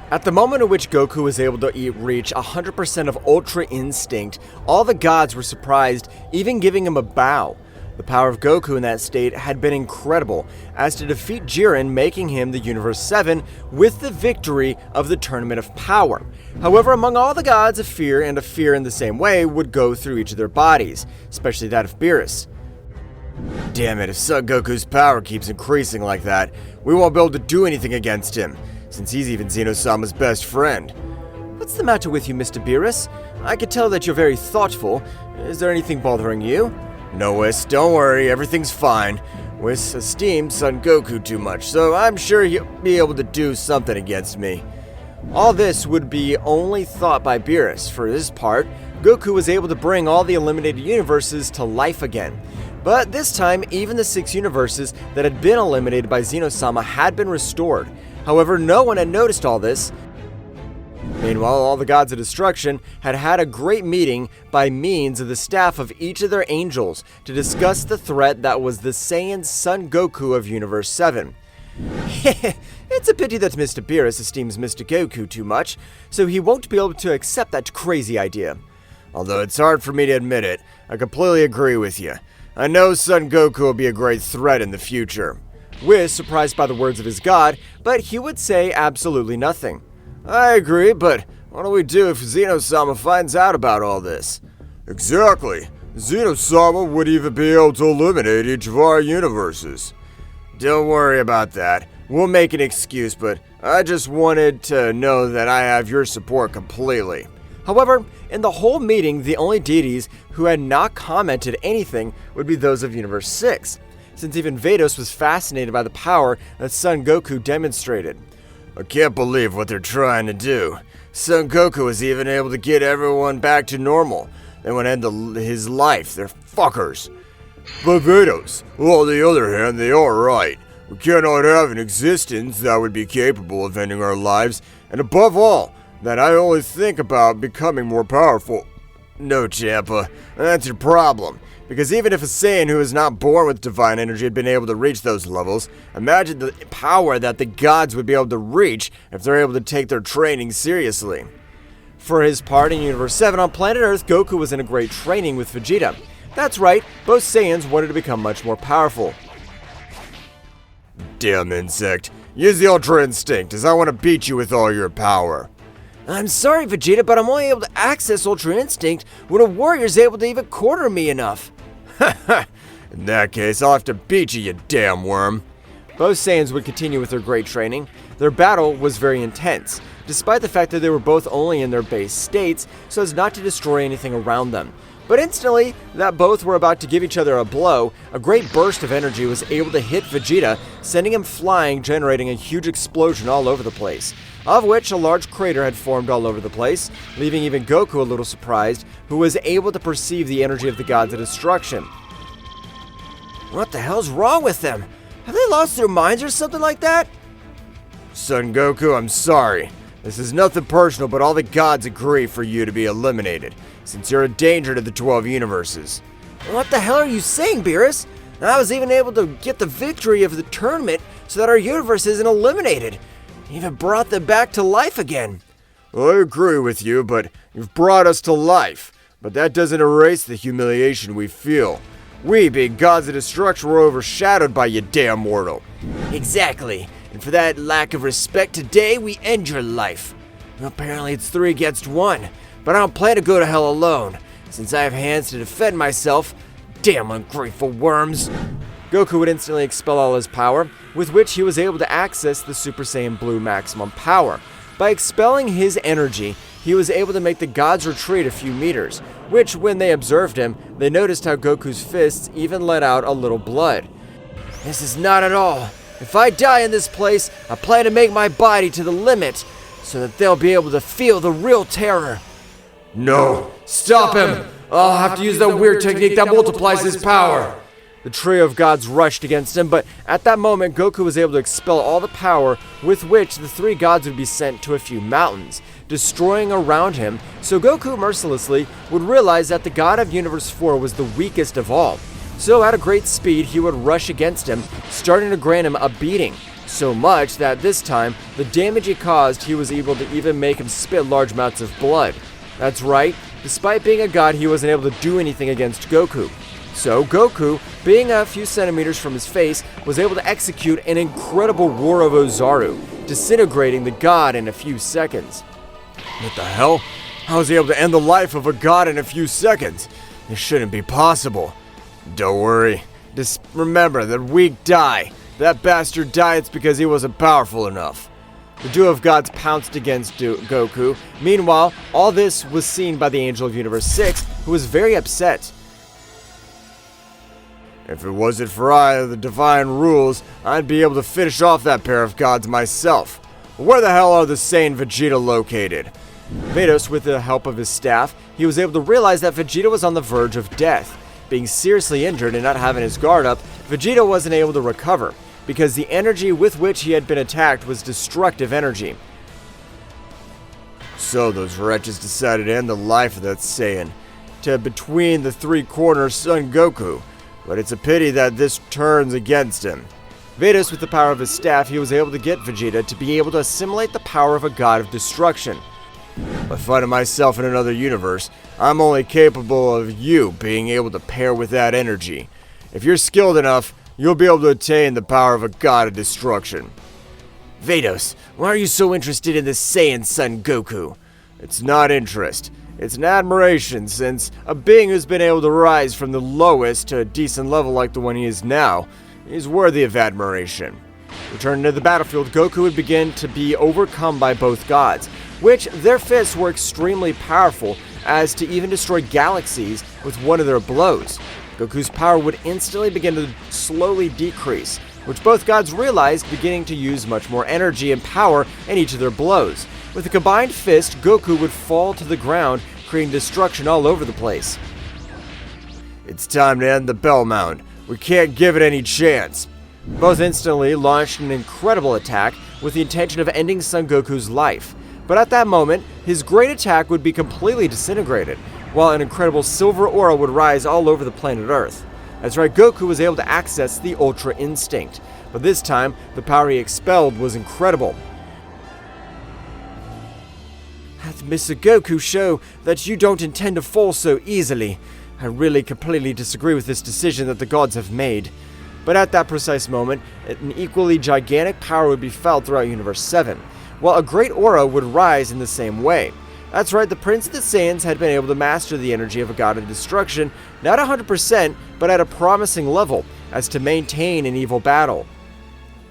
At the moment in which Goku was able to reach 100% of Ultra Instinct, all the gods were surprised, even giving him a bow. The power of Goku in that state had been incredible, as to defeat Jiren, making him the Universe 7 with the victory of the Tournament of Power. However, among all the gods, a fear in the same way would go through each of their bodies, especially that of Beerus. Damn it, if Son Goku's power keeps increasing like that, we won't be able to do anything against him, since he's even Zeno-sama's best friend. What's the matter with you, Mr. Beerus? I can tell that you're very thoughtful. Is there anything bothering you? No, Whis, don't worry, everything's fine. Whis esteems Son Goku too much, so I'm sure he'll be able to do something against me. All this would be only thought by Beerus. For his part, Goku was able to bring all the eliminated universes to life again. But this time, even the 6 universes that had been eliminated by Zeno-sama had been restored. However, no one had noticed all this. Meanwhile, all the gods of destruction had a great meeting by means of the staff of each of their angels to discuss the threat that was the Saiyan Son Goku of Universe 7. It's a pity that Mr. Beerus esteems Mr. Goku too much, so he won't be able to accept that crazy idea. Although it's hard for me to admit it, I completely agree with you. I know Son Goku will be a great threat in the future. Whis, surprised by the words of his god, but he would say absolutely nothing. I agree, but what do we do if Zeno-sama finds out about all this? Exactly. Zeno-sama would even be able to eliminate each of our universes. Don't worry about that. We'll make an excuse, but I just wanted to know that I have your support completely. However, in the whole meeting, the only deities who had not commented anything would be those of Universe 6, since even Vados was fascinated by the power that Son Goku demonstrated. I can't believe what they're trying to do. Son Goku was even able to get everyone back to normal. They would end his life. They're fuckers. But Vados, on the other hand, they are right. We cannot have an existence that would be capable of ending our lives, and above all, that I only think about becoming more powerful. No, Champa, that's your problem. Because even if a Saiyan who is not born with divine energy had been able to reach those levels, imagine the power that the gods would be able to reach if they're able to take their training seriously. For his part in Universe 7 on planet Earth, Goku was in a great training with Vegeta. That's right, both Saiyans wanted to become much more powerful. Damn insect, use the Ultra Instinct as I want to beat you with all your power. I'm sorry, Vegeta, but I'm only able to access Ultra Instinct when a warrior's able to even corner me enough. In that case, I'll have to beat you, you damn worm. Both Saiyans would continue with their great training. Their battle was very intense, despite the fact that they were both only in their base states, so as not to destroy anything around them. But instantly, that both were about to give each other a blow, a great burst of energy was able to hit Vegeta, sending him flying, generating a huge explosion all over the place, of which a large crater had formed all over the place, leaving even Goku a little surprised, who was able to perceive the energy of the gods of destruction. What the hell's wrong with them? Have they lost their minds or something like that? Son Goku, I'm sorry. This is nothing personal, but all the gods agree for you to be eliminated, since you're a danger to the 12 universes. What the hell are you saying, Beerus? I was even able to get the victory of the tournament so that our universe isn't eliminated. Even brought them back to life again. Well, I agree with you, but you've brought us to life. But that doesn't erase the humiliation we feel. We, being gods of destruction, were overshadowed by you damn mortal. Exactly. And for that lack of respect today, we end your life. Apparently it's 3 against 1, but I don't plan to go to hell alone, since I have hands to defend myself. Damn ungrateful worms. Goku would instantly expel all his power, with which he was able to access the Super Saiyan Blue maximum power. By expelling his energy, he was able to make the gods retreat a few meters, which, when they observed him, they noticed how Goku's fists even let out a little blood. This is not at all. If I die in this place, I plan to make my body to the limit, so that they'll be able to feel the real terror. No, stop him! I'll have to use that weird technique that multiplies his power. The trio of gods rushed against him, but at that moment, Goku was able to expel all the power with which the 3 gods would be sent to a few mountains, destroying around him, so Goku mercilessly would realize that the god of Universe 4 was the weakest of all. So at a great speed, he would rush against him, starting to grant him a beating. So much that this time, the damage he caused, he was able to even make him spit large amounts of blood. That's right, despite being a god, he wasn't able to do anything against Goku. So Goku, being a few centimeters from his face, was able to execute an incredible War of Ozaru, disintegrating the god in a few seconds. What the hell? How was he able to end the life of a god in a few seconds? This shouldn't be possible. Don't worry. Just remember that weak die. That bastard died, it's because he wasn't powerful enough. The duo of gods pounced against Goku. Meanwhile, all this was seen by the Angel of Universe 6, who was very upset. If it wasn't for the divine rules, I'd be able to finish off that pair of gods myself. Where the hell are the Saiyan Vegeta located? Vados, with the help of his staff, he was able to realize that Vegeta was on the verge of death. Being seriously injured and not having his guard up, Vegeta wasn't able to recover, because the energy with which he had been attacked was destructive energy. So those wretches decided to end the life of that Saiyan, to between the three corners Son Goku, but it's a pity that this turns against him. Vados, with the power of his staff, he was able to get Vegeta to be able to assimilate the power of a god of destruction. By finding myself in another universe, I'm only capable of you being able to pair with that energy. If you're skilled enough, you'll be able to attain the power of a god of destruction. Vados, why are you so interested in this Saiyan Son Goku? It's not interest. It's an admiration, since a being who's been able to rise from the lowest to a decent level like the one he is now, is worthy of admiration. Returning to the battlefield, Goku would begin to be overcome by both gods, which their fists were extremely powerful, as to even destroy galaxies with one of their blows. Goku's power would instantly begin to slowly decrease, which both gods realized, beginning to use much more energy and power in each of their blows. With a combined fist, Goku would fall to the ground, creating destruction all over the place. It's time to end the Bell Mound. We can't give it any chance. Both instantly launched an incredible attack with the intention of ending Son Goku's life. But at that moment, his great attack would be completely disintegrated, while an incredible silver aura would rise all over the planet Earth. That's right, Goku was able to access the Ultra Instinct, but this time, the power he expelled was incredible. Mr. Goku, show that you don't intend to fall so easily. I really completely disagree with this decision that the gods have made. But at that precise moment, an equally gigantic power would be felt throughout Universe 7, while a great aura would rise in the same way. That's right, the Prince of the Saiyans had been able to master the energy of a god of destruction, not 100%, but at a promising level, as to maintain an evil battle.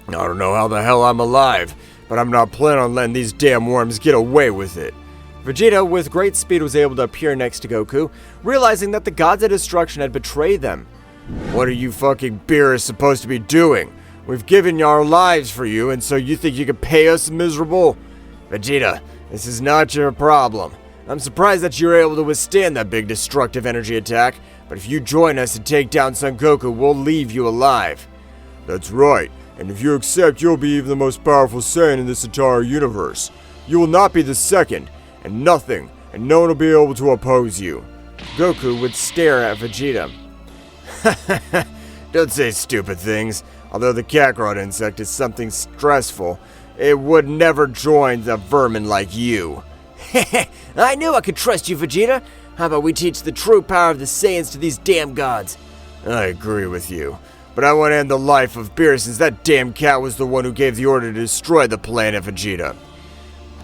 I don't know how the hell I'm alive, but I'm not planning on letting these damn worms get away with it. Vegeta, with great speed, was able to appear next to Goku, realizing that the gods of destruction had betrayed them. What are you fucking Beerus supposed to be doing? We've given our lives for you, and so you think you can pay us, miserable? Vegeta, this is not your problem. I'm surprised that you were able to withstand that big destructive energy attack, but if you join us and take down Son Goku, we'll leave you alive. That's right, and if you accept, you'll be even the most powerful Saiyan in this entire universe. You will not be the second, and nothing, and no one will be able to oppose you. Goku would stare at Vegeta. Don't say stupid things. Although the Kakarot insect is something stressful, it would never join the vermin like you. I knew I could trust you, Vegeta. How about we teach the true power of the Saiyans to these damn gods? I agree with you, but I want to end the life of Beerus, since that damn cat was the one who gave the order to destroy the planet Vegeta.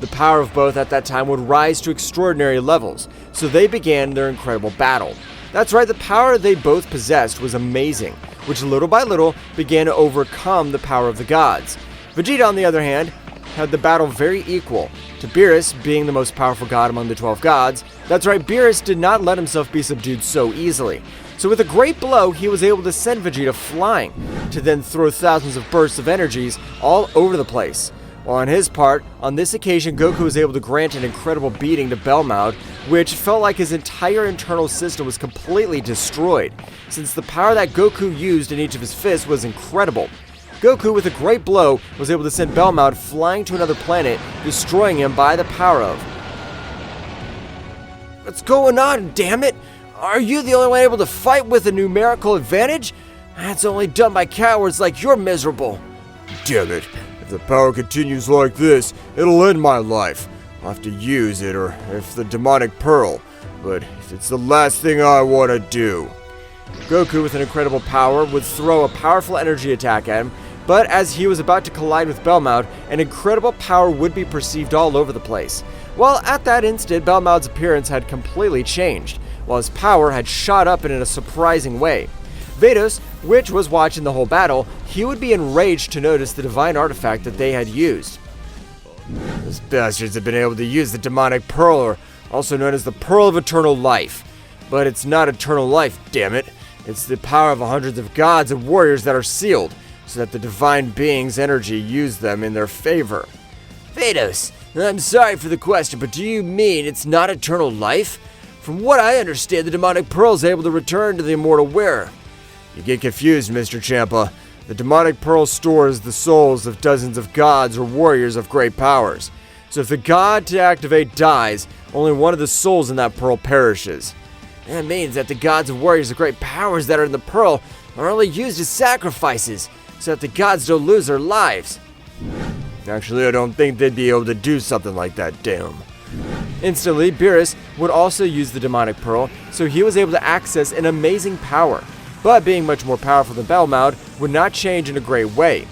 The power of both at that time would rise to extraordinary levels, so they began their incredible battle. That's right, the power they both possessed was amazing, which little by little began to overcome the power of the gods. Vegeta, on the other hand, had the battle very equal, to Beerus being the most powerful god among the 12 gods. That's right, Beerus did not let himself be subdued so easily. So with a great blow, he was able to send Vegeta flying, to then throw thousands of bursts of energies all over the place. While on his part, on this occasion, Goku was able to grant an incredible beating to Bellmouth, which felt like his entire internal system was completely destroyed, since the power that Goku used in each of his fists was incredible. Goku, with a great blow, was able to send Bellmouth flying to another planet, destroying him by the power of... What's going on, damn it? Are you the only one able to fight with a numerical advantage? That's only done by cowards like you're miserable. Damn it. If the power continues like this, it'll end my life. I'll have to use it, or if the demonic pearl. But it's the last thing I want to do. Goku, with an incredible power, would throw a powerful energy attack at him, but as he was about to collide with Belmod, an incredible power would be perceived all over the place. Well, at that instant, Belmod's appearance had completely changed, while his power had shot up in a surprising way. Vados, which was watching the whole battle, he would be enraged to notice the divine artifact that they had used. Those bastards have been able to use the demonic pearl, or also known as the Pearl of Eternal Life. But it's not eternal life, damn it. It's the power of hundreds of gods and warriors that are sealed, so that the divine being's energy use them in their favor. Vados, I'm sorry for the question, but do you mean it's not eternal life? From what I understand, the demonic pearl is able to return to the immortal wearer. You get confused, Mr. Champa. The demonic pearl stores the souls of dozens of gods or warriors of great powers. So if the god to activate dies, only one of the souls in that pearl perishes. That means that the gods and warriors of great powers that are in the pearl are only used as sacrifices, so that the gods don't lose their lives. Actually, I don't think they'd be able to do something like that, damn. Instantly, Beerus would also use the demonic pearl, so he was able to access an amazing power. But being much more powerful than Belmod would not change in a great way.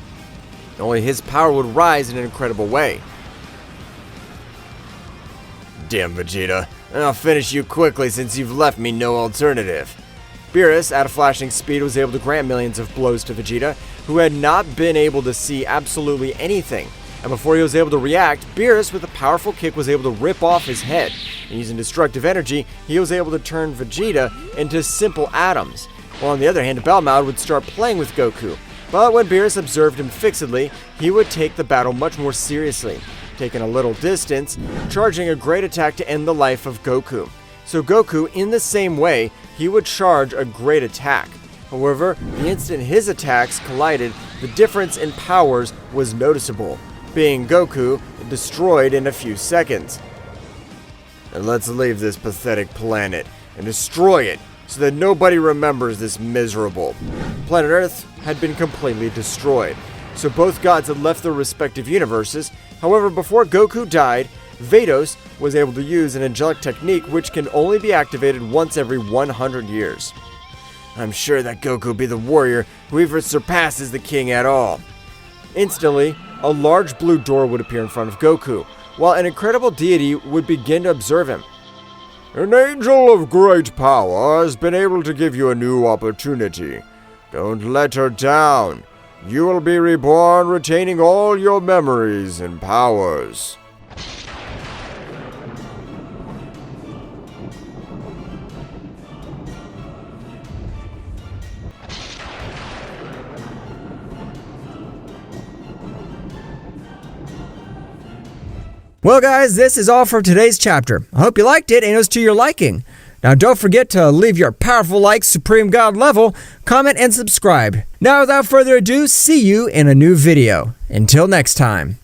Only his power would rise in an incredible way. Damn, Vegeta. I'll finish you quickly since you've left me no alternative. Beerus, at a flashing speed, was able to grant millions of blows to Vegeta, who had not been able to see absolutely anything. And before he was able to react, Beerus, with a powerful kick, was able to rip off his head. And using destructive energy, he was able to turn Vegeta into simple atoms. While on the other hand, Belmod would start playing with Goku. But when Beerus observed him fixedly, he would take the battle much more seriously, taking a little distance, charging a great attack to end the life of Goku. So Goku, in the same way, he would charge a great attack. However, the instant his attacks collided, the difference in powers was noticeable, being Goku destroyed in a few seconds. And let's leave this pathetic planet and destroy it, so that nobody remembers this miserable. Planet Earth had been completely destroyed, so both gods had left their respective universes. However, before Goku died, Vados was able to use an angelic technique which can only be activated once every 100 years. I'm sure that Goku will be the warrior who even surpasses the king at all. Instantly, a large blue door would appear in front of Goku, while an incredible deity would begin to observe him. An angel of great power has been able to give you a new opportunity. Don't let her down. You will be reborn, retaining all your memories and powers. Well guys, this is all for today's chapter. I hope you liked it and it was to your liking. Now don't forget to leave your powerful like Supreme God level, comment and subscribe. Now without further ado, see you in a new video. Until next time.